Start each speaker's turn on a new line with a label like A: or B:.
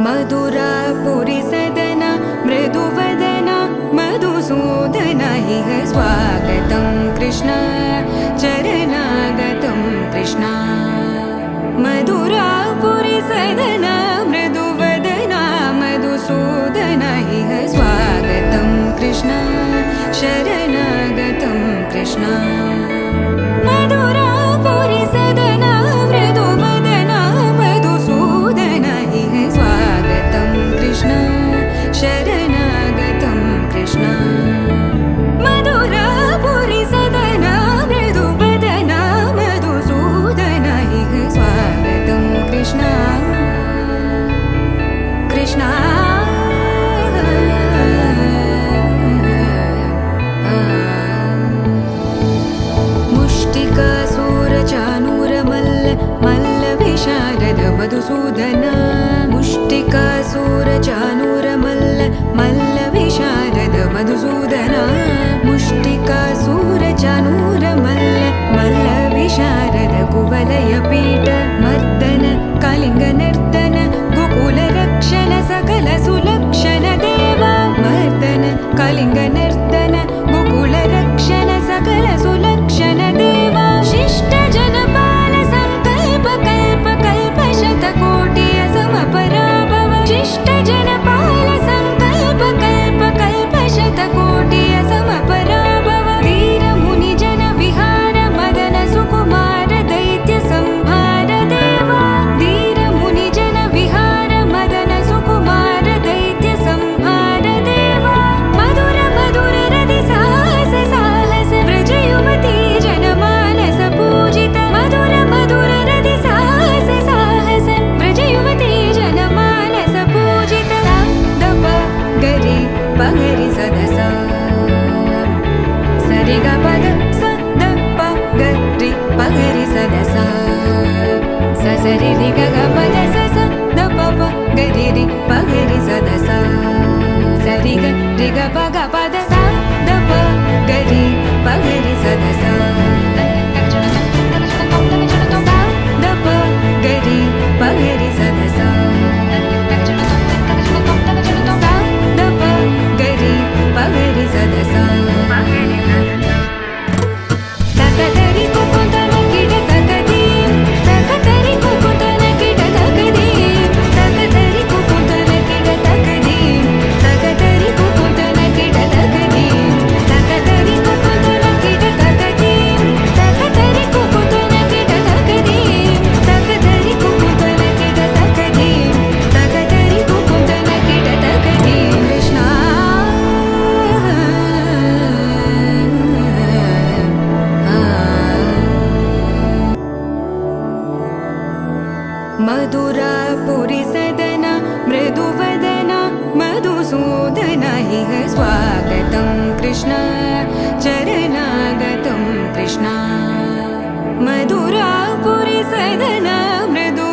A: मधुरापुरी सदना मृदुवदना मधुसूदना इह स्वागतं कृष्ण चरणागतं कृष्ण मधुरापुरी सदना मृदुवदना मधुसूदना इह स्वागतं कृष्ण शरणागतं कृष्ण मधुरापुरी सदना मृदुवदना मधुसूदना इह स्वागतं कृष्ण शरणागतं कृष्ण मधुरापुरी सदना मृदुवदना मधुसूदना इह स्वागतं कृष्ण कृष्ण मुष्टिकासूरचानूरमल्ल मल्लविशारद मधुसूदना मुष्टिकासूरचानूरमल्ल मल्लविशारद मधुसूदना मुष्टिकासूरचानूरमल्ल मल्लविशारद कुवलयपीठ मर्दन कलिङ्गनर्दन गोकुलरक्षण सकल सुलक्षण देवा मर्दन कलिङ्गनर्दन गोकुलरक्षण सकल सुलक्षण देवा शिष्ट जनपाल संकल्प कल्प कल्प शतकोटि असमपराभव शिष्ट जनपाल संकल्प कल्प कल्प शतकोटि असमपराभव वीर मुनि जन विहार मदन सुकुमार दैत्य संहार देवा वीर मुनि जन विहार मदन सुकुमार दैत्य संहार देवा मधुर मधुर रति साहस साहस व्रज युवती जनमानस पूजित मधुर मधुर रति साहस साहस व्रज युवती जनमानस पूजित दप गरि पगरि सदस सरि ग पद स द प गरि पगरि सदस स सरि रि ग ग पद स स द प प गरि रि पगरि सदस सरि ग रि ग प ग पद स द प गरि पगरि सदस द प गरि पगरि सदस द प गरि पगरि सदस तकदरि कुकुतन किट तकदीं तकदरि कुकुतन किट तकदीं तकदरि कुकुतन किट तकदीं तकदरि कुकुतन किट तकदीं तकदरि कुकुतन किट तकदीं तकदरि कुकुतन किट तकदीं तकदरि कुकुतन किट तकदीं तकदरि कुकुतन किट तकदीं कृष्ण मधुरापुरी सदना मृदुवदना मधुसूदना इह स्वागतं कृष्ण चरणागतं कृष्ण मधुरापुरी सदना मृदु